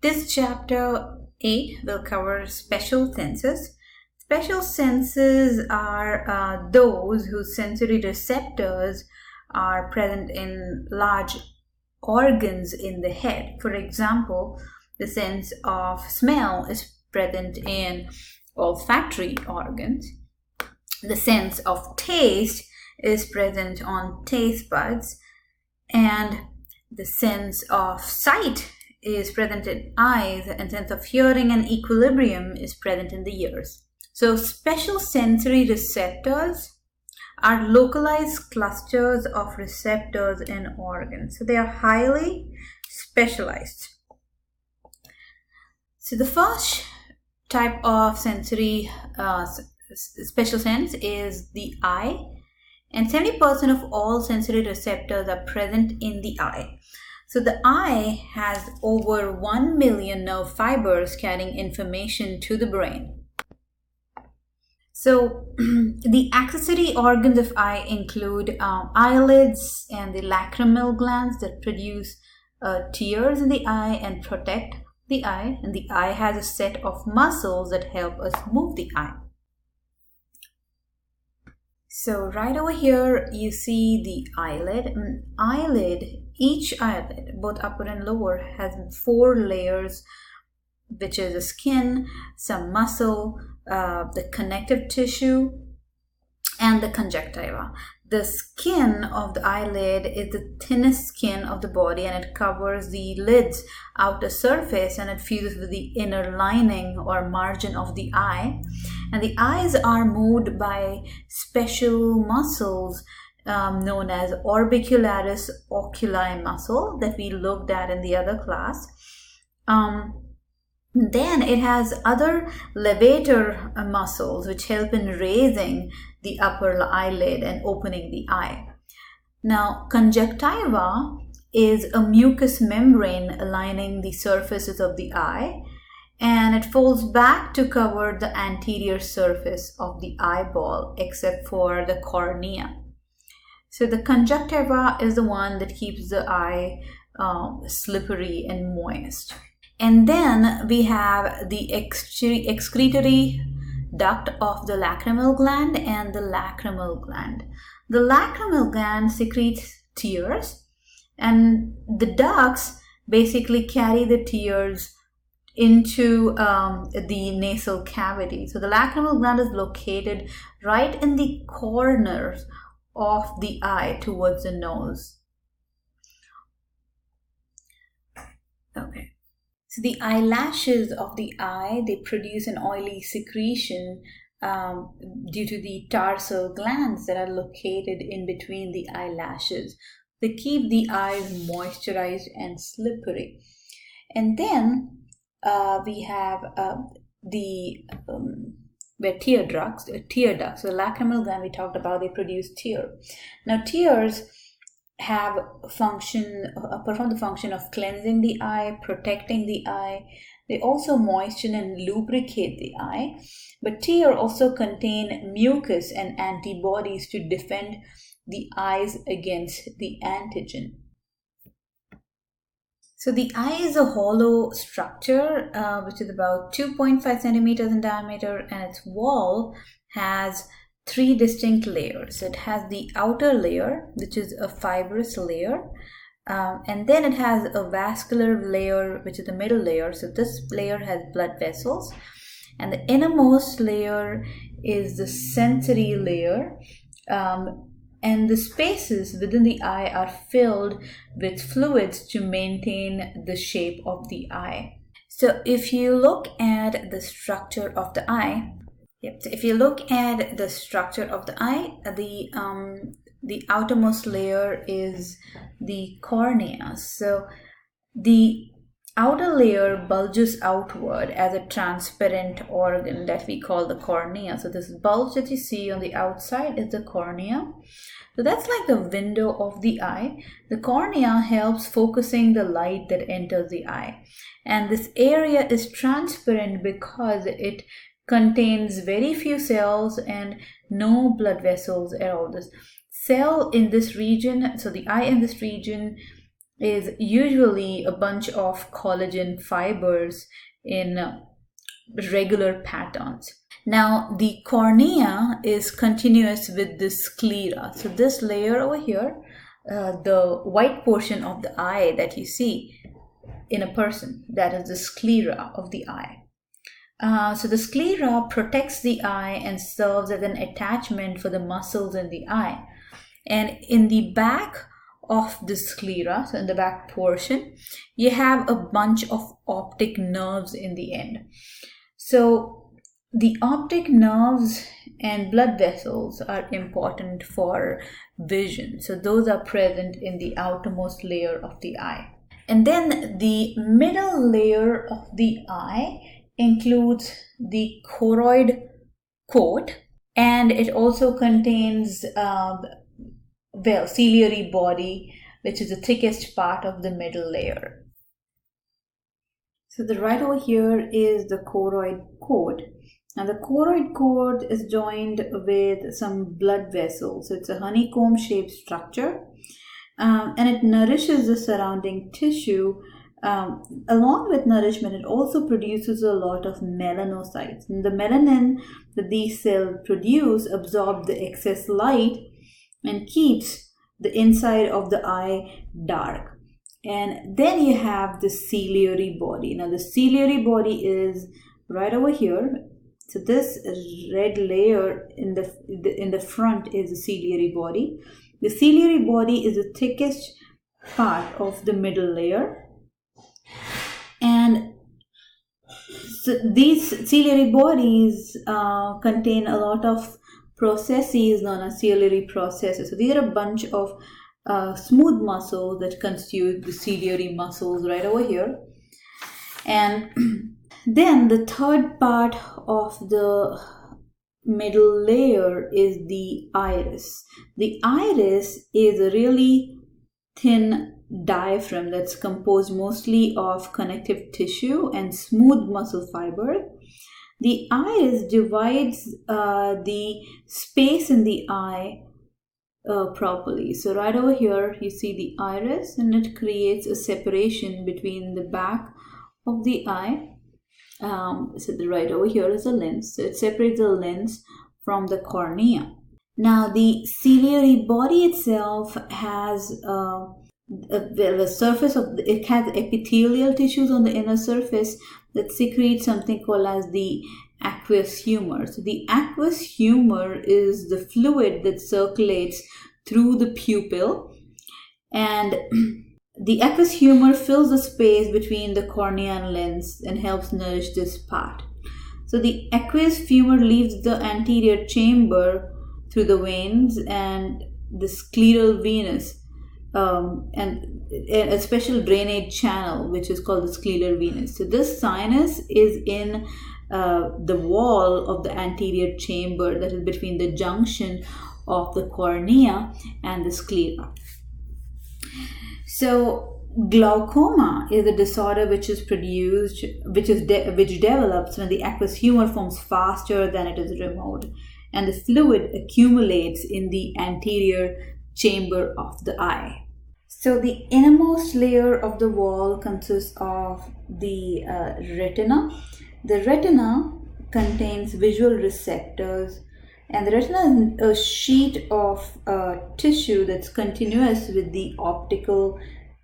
This chapter 8 will cover special senses. Special senses are those whose sensory receptors are present in large organs in the head. For example, the sense of smell is present in olfactory organs. The sense of taste is present on taste buds, and the sense of sight is present in eyes, and sense of hearing and equilibrium is present in the ears. So special sensory receptors are localized clusters of receptors in organs. So they are highly specialized. So the first type of sensory special sense is the eye, and 70% of all sensory receptors are present in the eye. So the eye has over 1 million nerve fibers carrying information to the brain. So the accessory organs of eye include eyelids and the lacrimal glands that produce tears in the eye and protect the eye. And the eye has a set of muscles that help us move the eye. So right over here, you see the eyelid. Each eyelid, both upper and lower, has 4 layers, which is the skin, some muscle, the connective tissue, and the conjunctiva. The skin of the eyelid is the thinnest skin of the body, and it covers the lid's outer surface, and it fuses with the inner lining or margin of the eye. And the eyes are moved by special muscles known as orbicularis oculi muscle that we looked at in the other class. Then it has other levator muscles which help in raising the upper eyelid and opening the eye. Now, conjunctiva is a mucous membrane lining the surfaces of the eye, and it folds back to cover the anterior surface of the eyeball except for the cornea. So the conjunctiva is the one that keeps the eye slippery and moist. And then we have the excretory duct of the lacrimal gland and the lacrimal gland. The lacrimal gland secretes tears, and the ducts basically carry the tears into the nasal cavity. So the lacrimal gland is located right in the corners of the eye towards the nose. Okay. So the eyelashes of the eye, they produce an oily secretion due to the tarsal glands that are located in between the eyelashes. They keep the eyes moisturized and slippery. And then we have where tear ducts. So the lacrimal gland we talked about, they produce tear. Now tears have perform the function of cleansing the eye, protecting the eye. They also moisten and lubricate the eye. But tears also contain mucus and antibodies to defend the eyes against the antigen. So the eye is a hollow structure which is about 2.5 centimeters in diameter, and its wall has 3 distinct layers. It has the outer layer, which is a fibrous layer, and then it has a vascular layer, which is the middle layer. So this layer has blood vessels, and the innermost layer is the sensory layer, and the spaces within the eye are filled with fluids to maintain the shape of the eye. So if you look at the structure of the eye, so if you look at the structure of the eye, the outermost layer is the cornea. So the outer layer bulges outward as a transparent organ that we call the cornea. So this bulge that you see on the outside is the cornea. So that's like the window of the eye. The cornea helps focusing the light that enters the eye. And this area is transparent because it contains very few cells and no blood vessels at all. This cell in this region, so the eye in this region is usually a bunch of collagen fibers in regular patterns. Now, the cornea is continuous with the sclera. So this layer over here, the white portion of the eye that you see in a person, that is the sclera of the eye. So the sclera protects the eye and serves as an attachment for the muscles in the eye. And in the back of the sclera, so in the back portion, you have a bunch of optic nerves in the end. So the optic nerves and blood vessels are important for vision. So those are present in the outermost layer of the eye. And then the middle layer of the eye includes the choroid coat, and it also contains ciliary body, which is the thickest part of the middle layer. So the right over here is the choroid coat. Now the choroid coat is joined with some blood vessels. So it's a honeycomb shaped structure, and it nourishes the surrounding tissue. Along with nourishment, it also produces a lot of melanocytes. And the melanin that these cells produce absorbs the excess light and keeps the inside of the eye dark. And then you have the ciliary body. Now the ciliary body is right over here. So this red layer in the front is the ciliary body. The ciliary body is the thickest part of the middle layer. And so these ciliary bodies contain a lot of processes known as ciliary processes. So these are a bunch of smooth muscles that constitute the ciliary muscles right over here. And then the third part of the middle layer is the iris. The iris is a really thin diaphragm that's composed mostly of connective tissue and smooth muscle fiber. The iris divides the space in the eye properly. So right over here you see the iris, and it creates a separation between the back of the eye. So the right over here is the lens. So it separates the lens from the cornea. Now the ciliary body itself has the surface of it has epithelial tissues on the inner surface that secrete something called as the aqueous humor. So the aqueous humor is the fluid that circulates through the pupil, and the aqueous humor fills the space between the cornea and lens and helps nourish this part. So the aqueous humor leaves the anterior chamber through the veins and the scleral venous, and a special drainage channel which is called the scleral venous. So this sinus is in the wall of the anterior chamber that is between the junction of the cornea and the sclera. So glaucoma is a disorder which develops when the aqueous humor forms faster than it is removed, and the fluid accumulates in the anterior chamber of the eye. So the innermost layer of the wall consists of the retina. The retina contains visual receptors, and the retina is a sheet of tissue that's continuous with the optical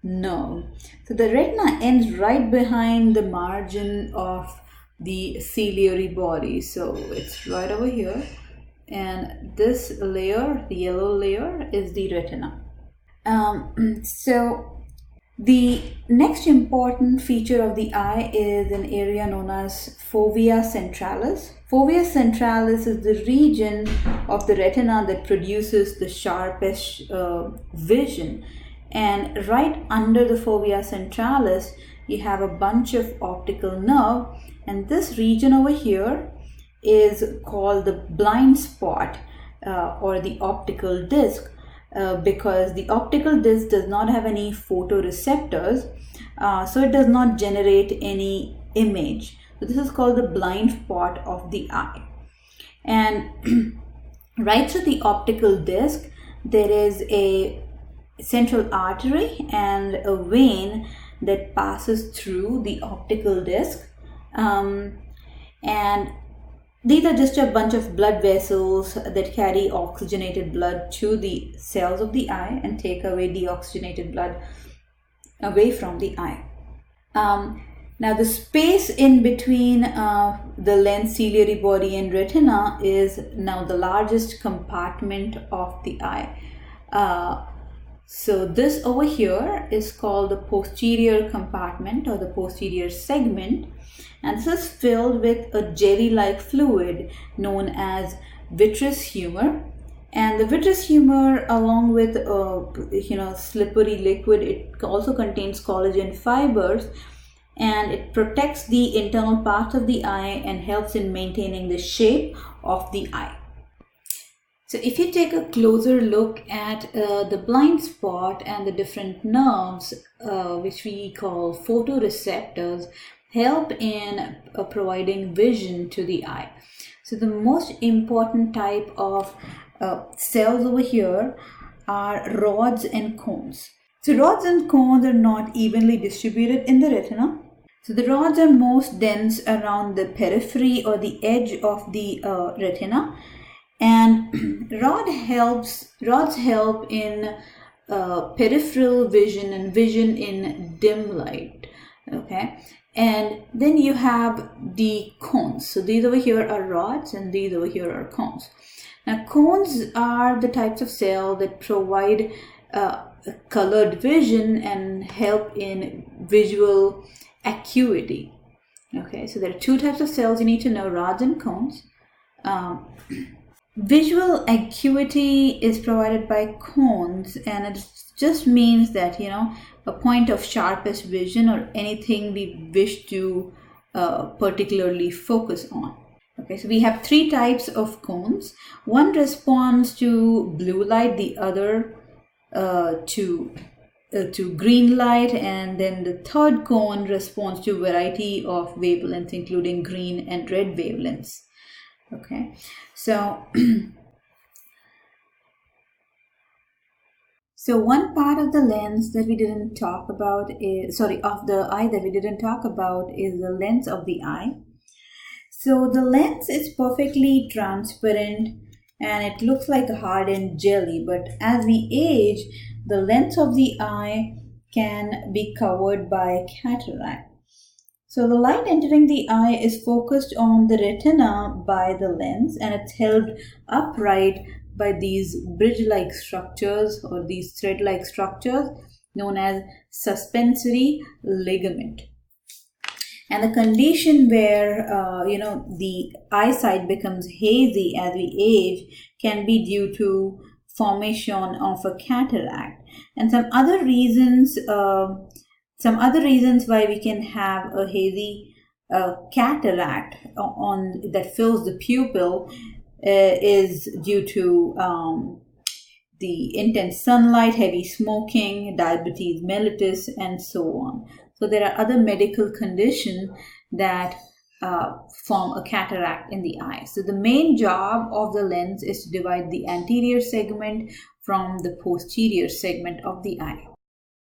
nerve. So the retina ends right behind the margin of the ciliary body. So it's right over here, and this layer, the yellow layer, is the retina. So the next important feature of the eye is an area known as fovea centralis. Fovea centralis is the region of the retina that produces the sharpest vision. And right under the fovea centralis, you have a bunch of optical nerve, and this region over here is called the blind spot or the optical disc. Because the optical disc does not have any photoreceptors, so it does not generate any image. So this is called the blind spot of the eye. And right through the optical disc, there is a central artery and a vein that passes through the optical disc. And these are just a bunch of blood vessels that carry oxygenated blood to the cells of the eye and take away deoxygenated blood away from the eye. Now the space in between the lens, ciliary body and retina is now the largest compartment of the eye. So this over here is called the posterior compartment or the posterior segment, and this is filled with a jelly-like fluid known as vitreous humor. And the vitreous humor, along with slippery liquid, it also contains collagen fibers, and it protects the internal parts of the eye and helps in maintaining the shape of the eye. So if you take a closer look at the blind spot and the different nerves, which we call photoreceptors, help in providing vision to the eye. So the most important type of cells over here are rods and cones. So rods and cones are not evenly distributed in the retina. So the rods are most dense around the periphery or the edge of the retina, and rods help in peripheral vision and vision in dim light. Okay, and then you have the cones. So these over here are rods and these over here are cones. Now cones are the types of cell that provide colored vision and help in visual acuity. Okay, so there are two types of cells you need to know, rods and cones. Visual acuity is provided by cones, and it just means that, a point of sharpest vision or anything we wish to particularly focus on. Okay, so we have three types of cones. One responds to blue light, the other to green light, and then the third cone responds to a variety of wavelengths, including green and red wavelengths. Okay, so so one part of the lens that we didn't talk about of the eye that we didn't talk about is the lens of the eye. So the lens is perfectly transparent and it looks like a hardened jelly, but as we age, the lens of the eye can be covered by cataract. So the light entering the eye is focused on the retina by the lens, and it's held upright by these bridge-like structures or these thread-like structures known as suspensory ligament. And the condition where the eyesight becomes hazy as we age can be due to formation of a cataract, and some other reasons why we can have a hazy cataract that fills the pupil is due to the intense sunlight, heavy smoking, diabetes mellitus, and so on. So there are other medical conditions that form a cataract in the eye. So the main job of the lens is to divide the anterior segment from the posterior segment of the eye.